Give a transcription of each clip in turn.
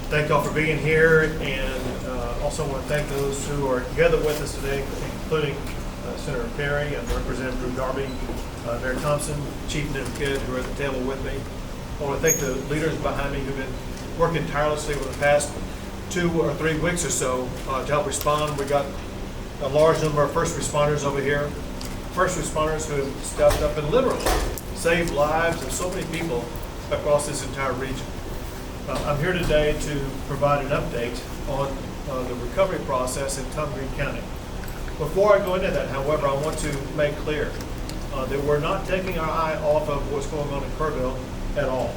Thank y'all for being here, and also want to thank those who are together with us today, including Senator Perry and Representative Drew Darby, Mayor Thompson, Chief Nim Kidd, who are at the table with me. I want to thank the leaders behind me who've been working tirelessly over the past 2 or 3 weeks or so to help respond. We got a large number of first responders over here. First responders who have stepped up and literally saved lives of so many people across this entire region. I'm here today to provide an update on the recovery process in Tom Green County. Before I go into that, however, I want to make clear that we're not taking our eye off of what's going on in Kerrville at all.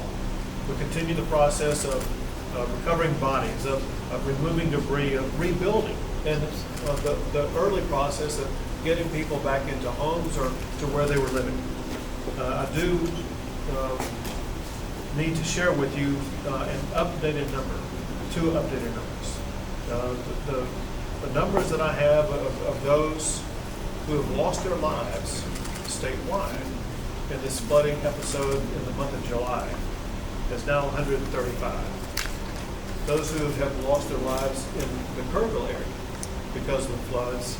We continue the process of recovering bodies, of removing debris, of rebuilding, and the early process of getting people back into homes or to where they were living. I do need to share with you an updated number, 2 updated numbers. The numbers that I have of those who have lost their lives statewide in this flooding episode in the month of July is now 135. Those who have lost their lives in the Kerrville area because of the floods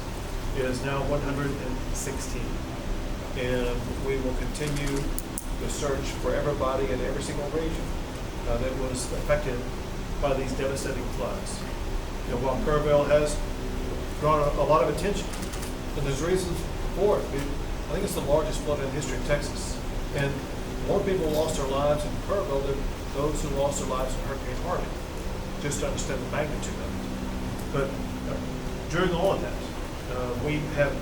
is now 116. And we will continue the search for everybody in every single region that was affected by these devastating floods. You know, while Kerrville has drawn a lot of attention, and there's reasons for it. I think it's the largest flood in the history of Texas. And more people lost their lives in Kerrville than those who lost their lives in Hurricane Harvey, just to understand the magnitude of it. But during all of that, we have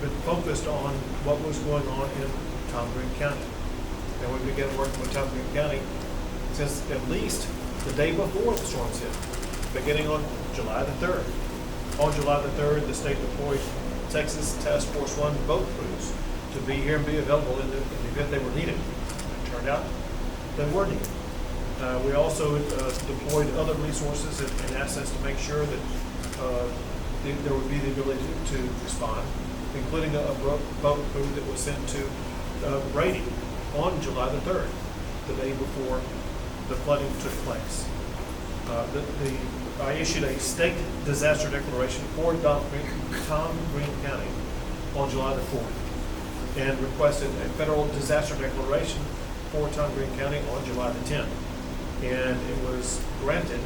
been focused on what was going on in Tom Green County. And we began working with Tom Green County since at least the day before the storms hit, beginning on July the 3rd. On July the 3rd, the state deployed Texas Task Force 1 boat crews to be here and be available in the event they were needed. It turned out they were needed. We also deployed other resources and assets to make sure that there would be the ability to respond, including a boat crew that was sent to Brady on July the 3rd, the day before the flooding took place. I issued a state disaster declaration for Tom Green County on July the 4th and requested a federal disaster declaration for Tom Green County on July the 10th. And it was granted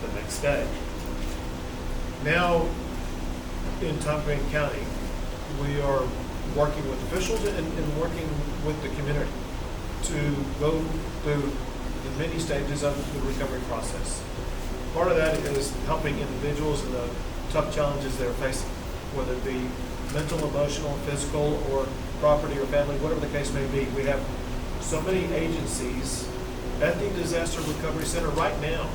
the next day. Now, in Tom Green County, we are working with officials and working with the community to go through the many stages of the recovery process. Part of that is helping individuals in the tough challenges they're facing, whether it be mental, emotional, physical, or property or family, whatever the case may be. We have so many agencies at the Disaster Recovery Center right now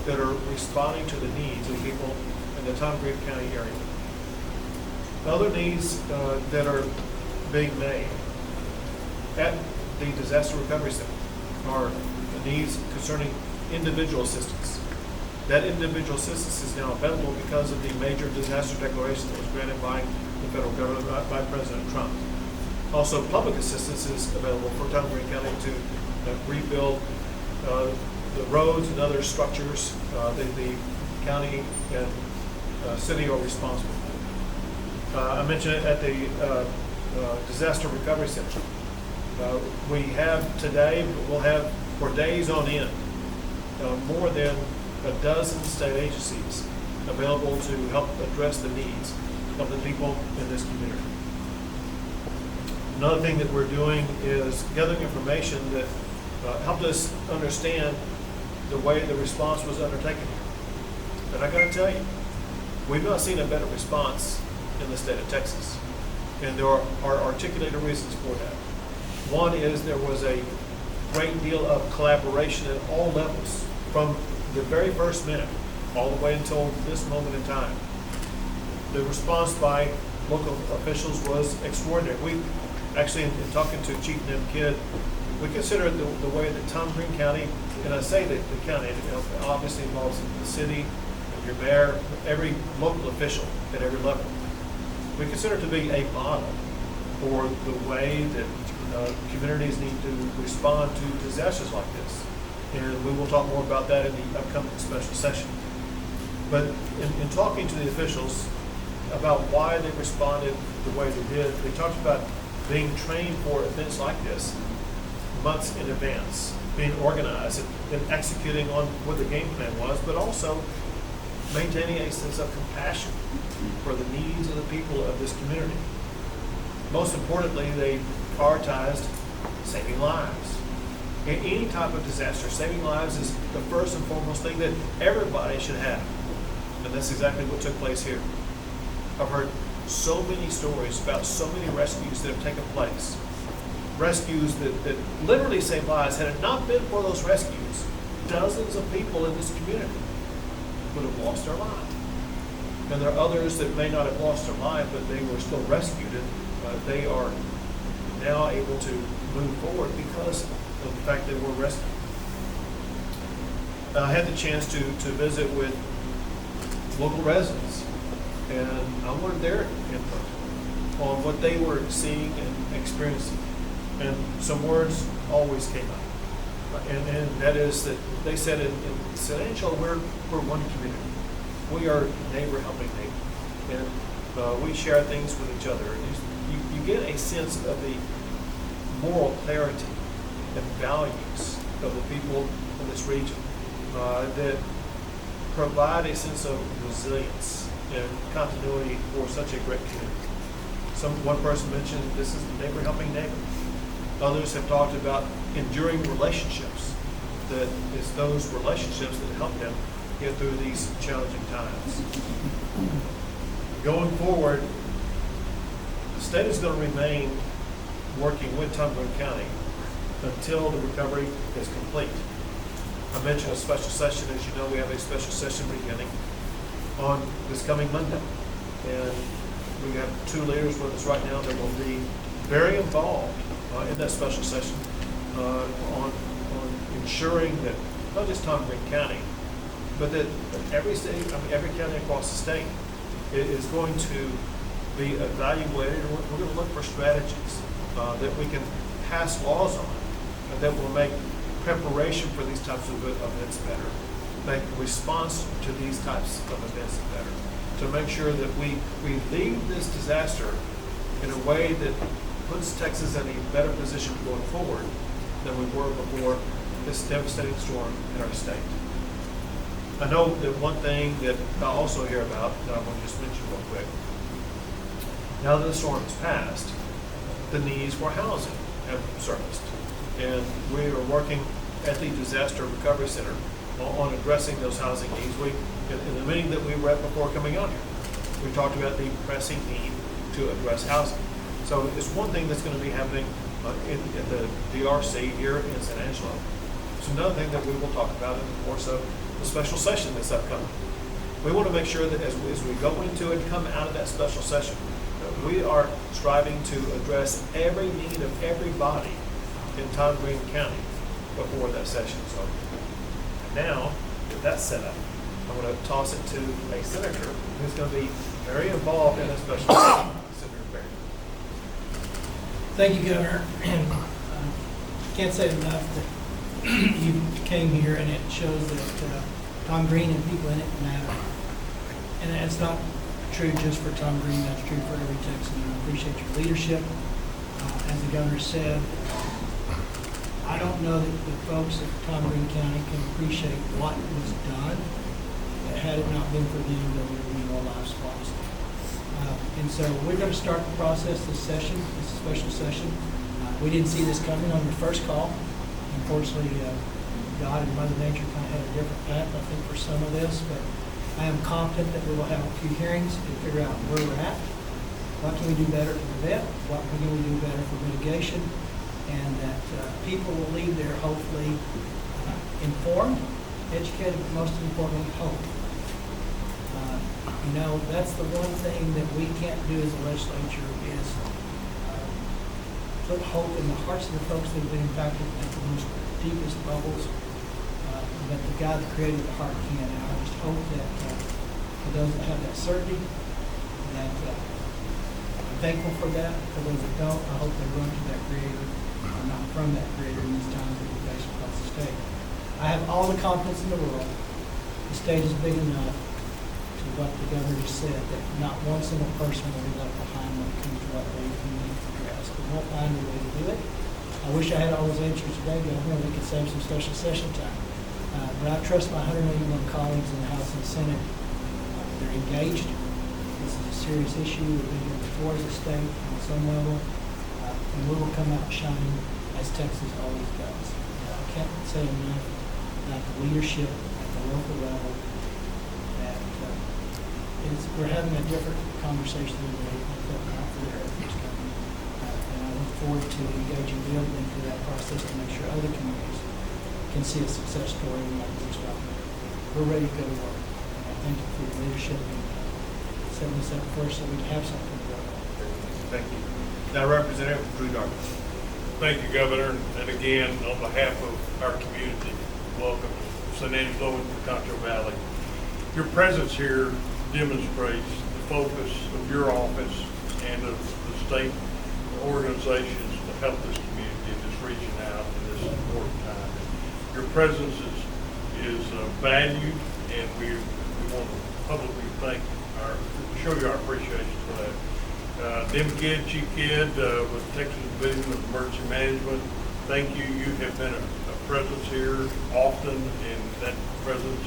that are responding to the needs of people in the Tom Green County area. Other needs that are being made at the Disaster Recovery Center are the needs concerning individual assistance. That individual assistance is now available because of the major disaster declaration that was granted by the federal government, by President Trump. Also, public assistance is available for Tom Green County to rebuild the roads and other structures that the county and city are responsible for. I mentioned it at the Disaster Recovery Center. We have today, but we'll have for days on end, more than a dozen state agencies available to help address the needs of the people in this community. Another thing that we're doing is gathering information that helped us understand the way the response was undertaken. And I got to tell you, we've not seen a better response in the state of Texas. And there are articulated reasons for that. One is there was a great deal of collaboration at all levels, from the very first minute all the way until this moment in time. The response by local officials was extraordinary. We actually, in talking to Chief Nim Kidd, we consider the way that Tom Green County, and I say that the county, obviously involves the city, your mayor, every local official at every level. We consider it to be a model for the way that communities need to respond to disasters like this. And we will talk more about that in the upcoming special session. But in talking to the officials about why they responded the way they did, they talked about being trained for events like this months in advance, being organized and executing on what the game plan was, but also maintaining a sense of compassion for the needs of the people of this community. Most importantly, they prioritized saving lives. In any type of disaster, saving lives is the first and foremost thing that everybody should have. And that's exactly what took place here. I've heard so many stories about so many rescues that have taken place. Rescues that literally saved lives. Had it not been for those rescues, dozens of people in this community would have lost their life. And there are others that may not have lost their life, but they were still rescued. And they are now able to move forward because of the fact they were rescued. I had the chance to visit with local residents, and I wanted their input on what they were seeing and experiencing. And some words always came up. And that is that they said in San Angelo, we're one community. We are neighbor helping neighbor. And we share things with each other. And you get a sense of the moral clarity and values of the people in this region that provide a sense of resilience and continuity for such a great community. One person mentioned this is neighbor helping neighbor. Others have talked about enduring relationships, that it's those relationships that help them get through these challenging times. Going forward, the state is going to remain working with Tom Green County until the recovery is complete. I mentioned a special session. As you know, we have a special session beginning on this coming Monday. And we have two leaders with us right now that will be very involved in that special session on ensuring that not just Tom Green County, but that every state, every county across the state is going to be evaluated. And we're going to look for strategies that we can pass laws on that will make preparation for these types of events better, make response to these types of events better, to make sure that we leave this disaster in a way that puts Texas in a better position going forward than we were before this devastating storm in our state. I know that one thing that I also hear about, that I want to just mention real quick, now that the storm has passed, the needs for housing have surfaced. And we are working at the Disaster Recovery Center on addressing those housing needs. In the meeting that we were at before coming out here, we talked about the pressing need to address housing. So it's one thing that's going to be happening in the DRC here in San Angelo. It's another thing that we will talk about in the course of the special session that's upcoming. We want to make sure that as we go into and come out of that special session, that we are striving to address every need of everybody in Tom Green County before that session is over. And now, with that set up, I'm going to toss it to a senator who's going to be very involved in that special session, Senator Barry. Thank you, Governor. And can't say enough that you came here, and it shows that Tom Green and people in it matter. And that's not true just for Tom Green, that's true for every Texan. I appreciate your leadership. As the Governor said, I don't know that the folks of Tom Green County can appreciate what was done. That had it not been for them, there would have been more lives lost. And so we're going to start the process this session, this special session. We didn't see this coming on your first call. Unfortunately, God and Mother Nature kind of had a different path, I think, for some of this. But I am confident that we will have a few hearings to figure out where we're at. What can we do better to prevent? What can we do better for mitigation? And that people will leave there hopefully informed, educated, but most importantly, hope. That's the one thing that we can't do as a legislature is put hope in the hearts of the folks that have been impacted at the most deepest levels. But the God that created the heart can. And I just hope that for those that have that certainty, that I'm thankful for that. For those that don't, I hope they run to that Creator, or not from that Creator in these times that we face across the state. I have all the confidence in the world. The state is big enough to what the governor just said, that not one single person will be left behind when it comes to what we need to address. But we'll find a way to do it. I wish I had all those answers today, Governor. We could save some special session time. But I trust my 181 colleagues in the House and the Senate. They're engaged. This is a serious issue. We've been here before as a state on some level. And we will come out shining as Texas always does. I can't say enough about the leadership at the local level that we're having a different conversation than we felt for their efforts coming. And I look forward to engaging them into that process to make sure other communities can see a success story like this one. We're ready to go to work. And I thank you for your leadership and setting this up first so we can have something to go on. Thank you. Now, Representative Drew Darby. Thank you, Governor. And again, on behalf of our community, welcome to San Angelo and the Concho Valley. Your presence here demonstrates the focus of your office and of the state organizations to help this community that's reaching out in this important time. Your presence is valued, and we want to publicly show you our appreciation for that. Dim Kidd, Chief Kidd with Texas Division of Emergency Management, thank you. You have been a presence here often, and that presence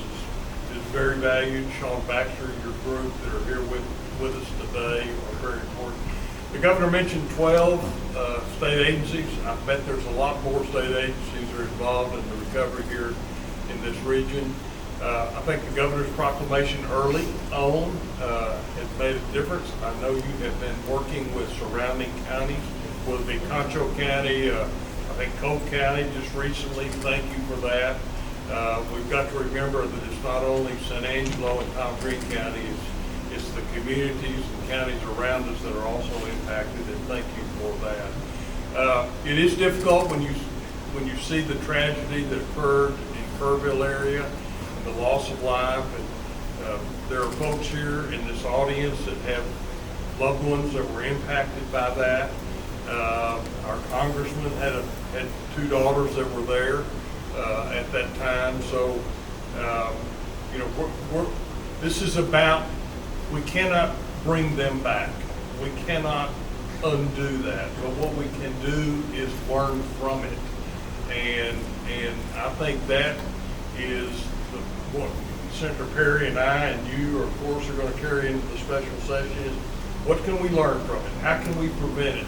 is very valued. Sean Baxter, your group that are here with us today are very important. The governor mentioned 12 state agencies. I bet there's a lot more state agencies that are involved in the recovery here in this region. I think the governor's proclamation early on has made a difference. I know you have been working with surrounding counties, whether it be Concho County, I think Coke County just recently. Thank you for that. We've got to remember that it's not only San Angelo and Tom Green County, it's the communities and counties around us that are also impacted, and thank you for that. It is difficult when you see the tragedy that occurred in Kerrville area, the loss of life, and there are folks here in this audience that have loved ones that were impacted by that. Our congressman had two daughters that were there at that time. So, this is about, we cannot bring them back. We cannot undo that. But what we can do is learn from it. And I think that is what Senator Perry and I and you, of course, are going to carry into the special session is what can we learn from it? How can we prevent it?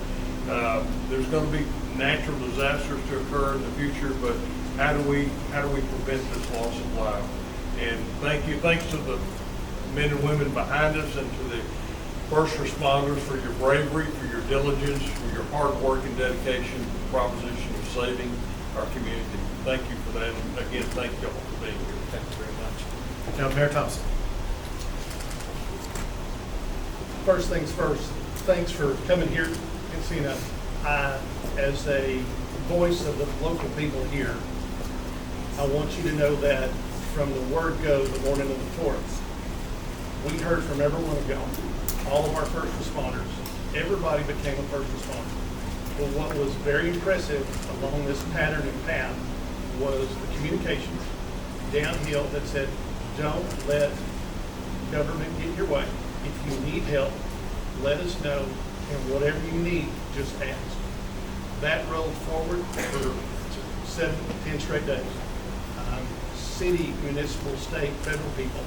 There's going to be natural disasters to occur in the future, but how do we prevent this loss of life? And thanks to the men and women behind us and to the first responders for your bravery, for your diligence, for your hard work and dedication to the proposition of saving our community. Thank you for that. And again, thank you all for being here. Thank you very much. Now, Mayor Thompson. First things first, thanks for coming here and seeing us. As a voice of the local people here, I want you to know that from the word go the morning of the 4th, we heard from every one of y'all, all of our first responders. Everybody became a first responder. Well, what was very impressive along this pattern and path was the communications downhill that said, don't let government get your way. If you need help, let us know, and whatever you need, just ask. That rolled forward for 7, 10 straight days. City, municipal, state, federal people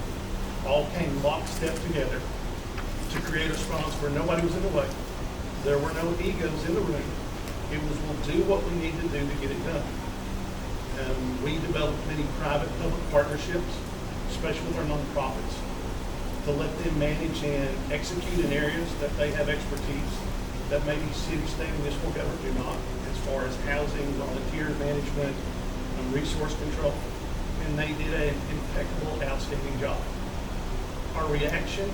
all came lockstep together to create a response where nobody was in the way. There were no egos in the room. It was, we'll do what we need to do to get it done. We developed many private-public partnerships, especially with our nonprofits, to let them manage and execute in areas that they have expertise that maybe city, state, and municipal government do not, as far as housing, volunteer management, and resource control. And they did an impeccable, outstanding job. Our reaction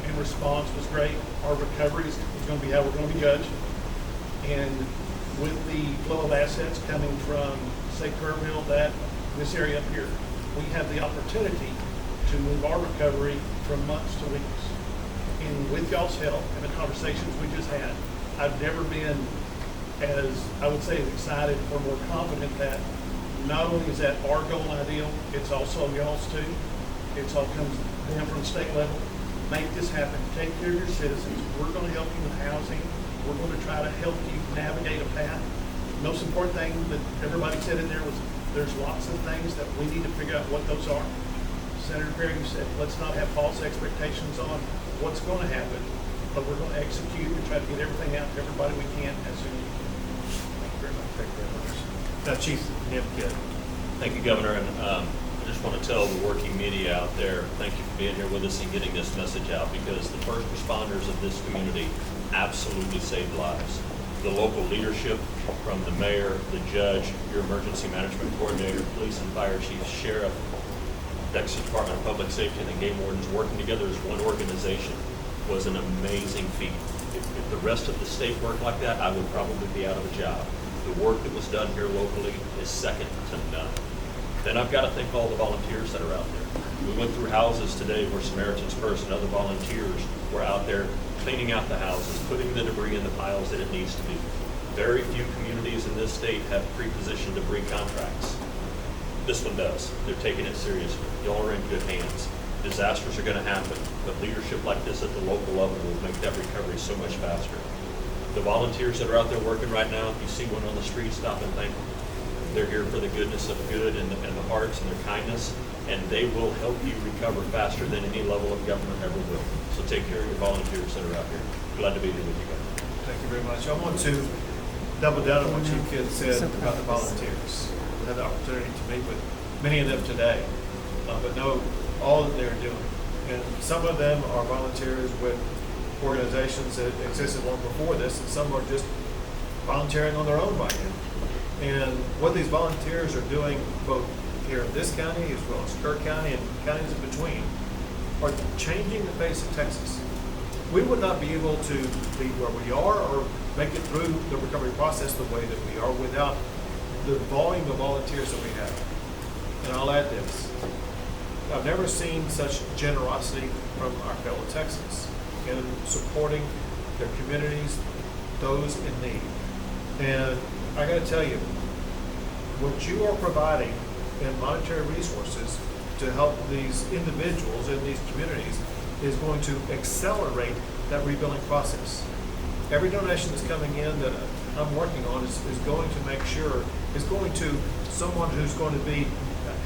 and response was great. Our recovery is going to be how we're going to be judged. And with the flow of assets coming from, say, Kerrville, this area up here, we have the opportunity to move our recovery from months to weeks. And with y'all's help and the conversations we just had, I've never been as, I would say, as excited or more confident that not only is that our goal ideal, it's also y'all's too. It's all comes down from the state level. Make this happen. Take care of your citizens. We're going to help you with housing. We're going to try to help you navigate a path. Most important thing that everybody said in there was there's lots of things that we need to figure out what those are. Senator Perry, you said, let's not have false expectations on what's going to happen, but we're going to execute and try to get everything out to everybody we can as soon as we can. Thank you very much. Thank you very much. Now, Chief Nimkin. Thank you, Governor, and I just want to tell the working media out there, thank you for being here with us and getting this message out, because the first responders of this community absolutely saved lives. The local leadership, from the mayor, the judge, your emergency management coordinator, police and fire chief, sheriff, Texas Department of Public Safety, and the game wardens working together as one organization was an amazing feat. If the rest of the state worked like that, I would probably be out of a job. The work that was done here locally is second to none. Then I've got to thank all the volunteers that are out there. We went through houses today where Samaritan's Purse and other volunteers were out there cleaning out the houses, putting the debris in the piles that it needs to be. Very few communities in this state have pre-positioned debris contracts. This one does. They're taking it seriously. Y'all are in good hands. Disasters are going to happen, but leadership like this at the local level will make that recovery so much faster. The volunteers that are out there working right now, if you see one on the street, stop and thank them. They're here for the goodness of good and the hearts and their kindness, and they will help you recover faster than any level of government ever will. So take care of your volunteers that are out here. Glad to be here with you guys. Thank you very much. I want to double down on what Chief Kidd said about the volunteers. We had the opportunity to meet with many of them today, but know all that they're doing. And some of them are volunteers with organizations that existed long before this, and some are just volunteering on their own right now. And what these volunteers are doing, both here in this county as well as Kirk County and counties in between, are changing the face of Texas. We would not be able to be where we are or make it through the recovery process the way that we are without the volume of volunteers that we have. And I'll add this. I've never seen such generosity from our fellow Texans in supporting their communities, those in need. And I got to tell you, what you are providing in monetary resources to help these individuals in these communities is going to accelerate that rebuilding process. Every donation that's coming in that I'm working on is going to make sure, is going to someone who's going to be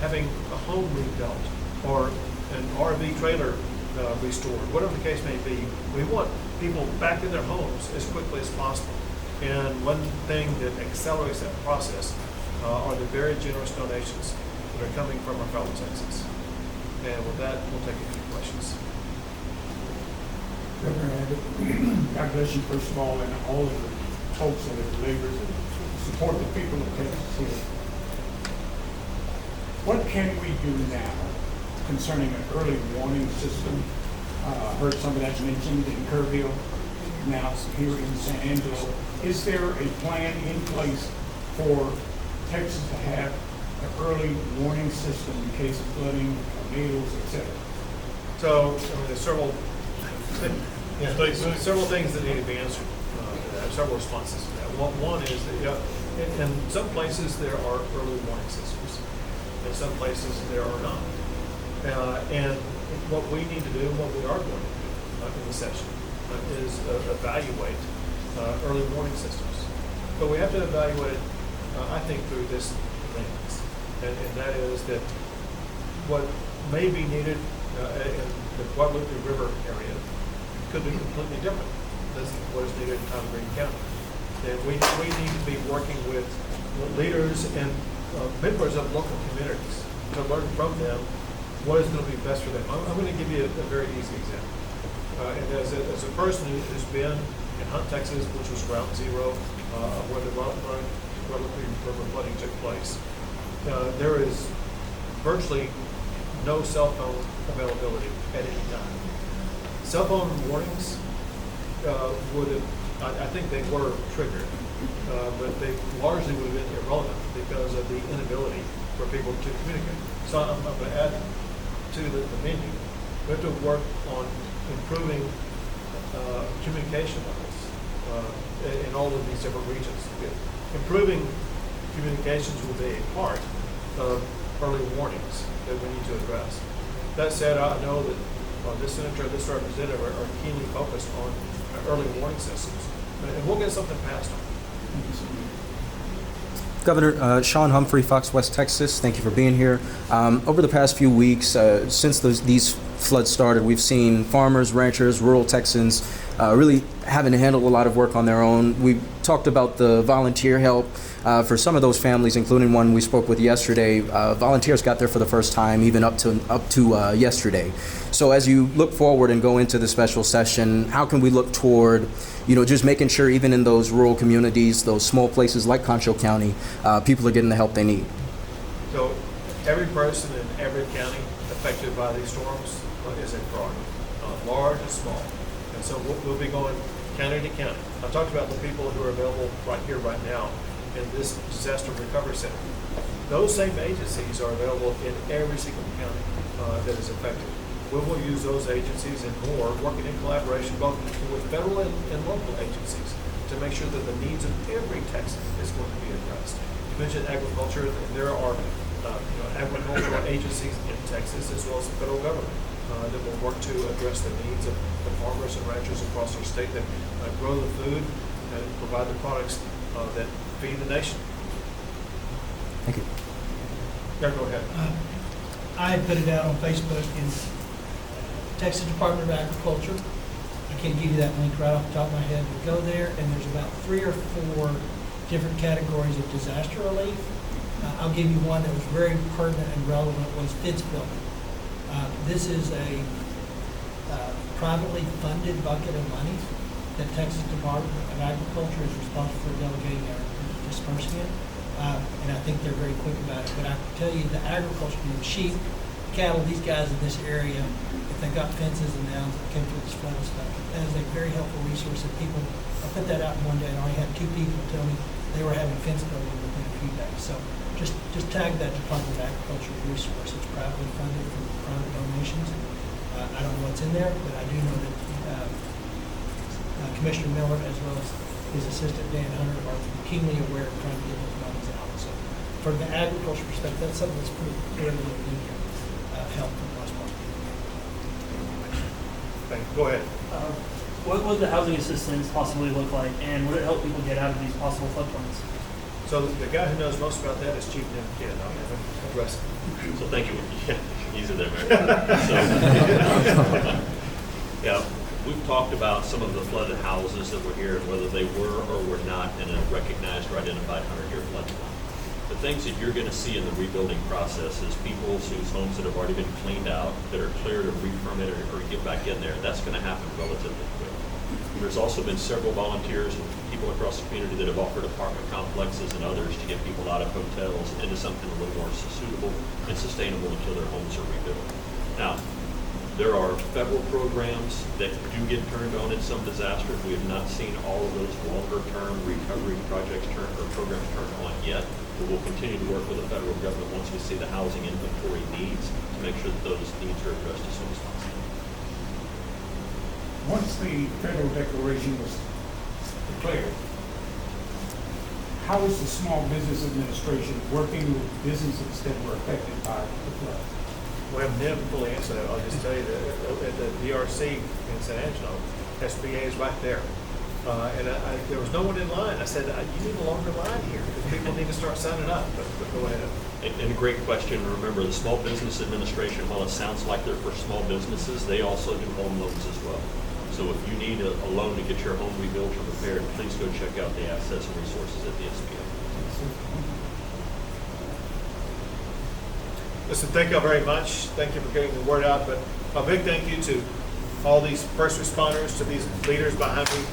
having a home rebuilt or an RV trailer restored, whatever the case may be. We want people back in their homes as quickly as possible. And one thing that accelerates that process are the very generous donations that are coming from our fellow Texans. And with that, we'll take a few questions. Governor Abbott, God bless you first of all, and all of the folks and the laborers and support the people of Texas here. What can we do now concerning an early warning system? Heard some of that mentioned in Kerrville, now here in San Angelo. Is there a plan in place for Texas to have an early warning system in case of flooding, tornadoes, etc.? So, there's several things that need to be answered. There are several responses to that. One is that in some places there are early warning systems. In some places there are not. And what we need to do, what we are going to do in the session, is evaluate early warning systems. But we have to evaluate it, I think, through this lens. And that is that what may be needed in the Guadalupe River area could be completely different than what is needed in Green County. And we need to be working with leaders and members of local communities to learn from them what is going to be best for them. I'm going to give you a very easy example. And as a person who's been in Hunt, Texas, which was ground zero where the Guadalupe River flooding took place, there is virtually no cell phone availability at any time. Cell phone warnings would have, I think they were triggered, but they largely would have been irrelevant because of the inability for people to communicate. So I'm going to add to the menu. We have to work on improving communication levels in all of these different regions. Improving communications will be a part, of early warnings that we need to address. That said, I know that this senator, this representative are keenly focused on early warning systems, and we'll get something passed on. Governor, Sean Humphrey, Fox West, Texas, thank you for being here. Over the past few weeks, since these floods started, we've seen farmers, ranchers, rural Texans really having to handle a lot of work on their own. We talked about the volunteer help for some of those families, including one we spoke with yesterday. Volunteers got there for the first time, even up to yesterday. So as you look forward and go into the special session, how can we look toward, just making sure even in those rural communities, those small places like Concho County, people are getting the help they need? So every person in every county affected by these storms is a priority, large and small. And so we'll be going county to county. I talked about the people who are available right here, right now in this disaster recovery center. Those same agencies are available in every single county that is affected. We will use those agencies and more, working in collaboration both with federal and local agencies to make sure that the needs of every Texan is going to be addressed. You mentioned agriculture, and there are agricultural agencies in Texas as well as the federal government that will work to address the needs of the farmers and ranchers across our state that grow the food and provide the products that feed the nation. Thank you. Yeah, go ahead. I put it out on Facebook in Texas Department of Agriculture. I can't give you that link right off the top of my head, but go there and there's about 3 or 4 different categories of disaster relief. I'll give you one that was very pertinent and relevant was fence building. This is a privately funded bucket of money that Texas Department of Agriculture is responsible for delegating or dispersing it. And I think they're very quick about it. But I can tell you the agriculture, sheep, cattle, these guys in this area, if they've got fences and downs that came through this flood and stuff, that is a very helpful resource that people, I put that out in one day and I only had 2 people tell me they were having fence building within a few days. So just tag that Department of Agriculture resource. It's privately funded from private donations. I don't know what's in there, but I do know that Commissioner Miller, as well as his assistant Dan Hunter, are keenly aware of trying to get those monies out. So from the agriculture perspective, that's something that's pretty clearly in here, help from the most part. Go ahead. What would the housing assistance possibly look like, and would it help people get out of these possible floodplains? So the guy who knows most about that is Chief Nim Kidd. I'll have him address it. So thank you. Yeah, easy there, Mayor. Yeah, we've talked about some of the flooded houses that were here and whether they were or were not in a recognized or identified 100-year floodplain. The things that you're going to see in the rebuilding process is people whose homes that have already been cleaned out, that are cleared or re-permitted or get back in there. That's going to happen relatively quick. There's also been several volunteers and people across the community that have offered apartment complexes and others to get people out of hotels into something a little more suitable and sustainable until their homes are rebuilt. Now, there are federal programs that do get turned on in some disasters. We have not seen all of those longer-term recovery projects programs turned on yet, but we'll continue to work with the federal government once we see the housing inventory needs to make sure that those needs are addressed as soon as possible. Once the federal declaration was declared, how is the Small Business Administration working with businesses that were affected by the flood? We have never fully answered that. I'll just tell you that at the DRC in San Angelo, SBA is right there. And there was no one in line. I said, you need a longer line here because people need to start signing up. But go ahead. And a great question. Remember, the Small Business Administration, while it sounds like they're for small businesses, they also do home loans as well. So if you need a loan to get your home rebuilt or repaired, please go check out the assets and resources at the SBA. Listen, thank you very much. Thank you for getting the word out. But a big thank you to all these first responders, to these leaders behind me.